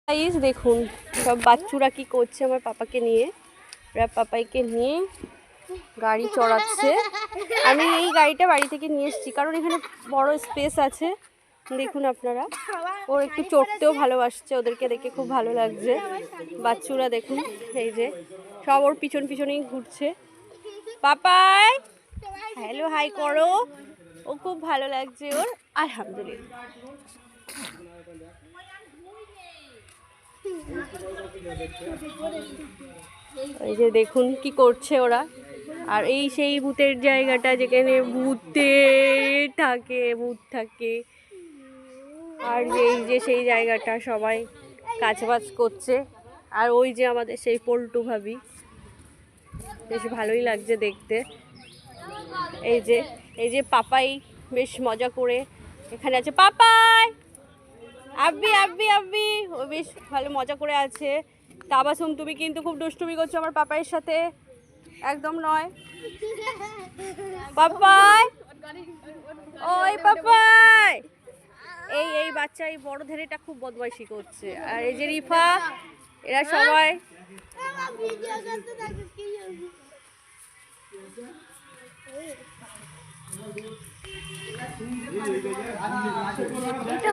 Guys দেখুন সব বাচ্চুরা কি করছে আমার পাপাকে নিয়ে। ওরা পাপাইকে নিয়ে গাড়ি চড়াচ্ছে। আমি এই গাড়িটা বাড়ি থেকে নিয়ে এসেছি কারণ এখানে বড় স্পেস আছে। দেখুন আপনারা, ওর একটু চড়তেও ভালোবাসছে, ওদেরকে দেখে খুব ভালো লাগছে। বাচ্চুরা দেখুন, এই যে সব ওর পিছন পিছনেই ঘুরছে। পাপাই হ্যালো হাই করো, ও খুব ভালো লাগছে ওর। আলহামদুলিল্লাহ। এই যে দেখুন কি করছে ওরা। আর এই সেই ভূতের জায়গাটা যেখানে ভূত থাকে। আর এই যে সেই জায়গাটা সবাই কাজবাজ করছে। আর ওই যে আমাদের সেই পল্টু ভাবি, বেশ ভালোই লাগছে দেখতে। এই যে পাপাই বেশ মজা করে এখানে আছে। পাপাই আব্বি আব্বি আব্বি, ও বেশ ভালো মজা করে আছে। তাবাসুম তুমি কিন্তু খুব দুষ্টুমি করছো আমার পাপাইয়ের সাথে, একদম নয়। পাপাই ওই পাপাই, এই বাচ্চা, এই বড় ধেরেটা খুব বদমাইশি করছে। আর এই যে রিফা, এরা সবাই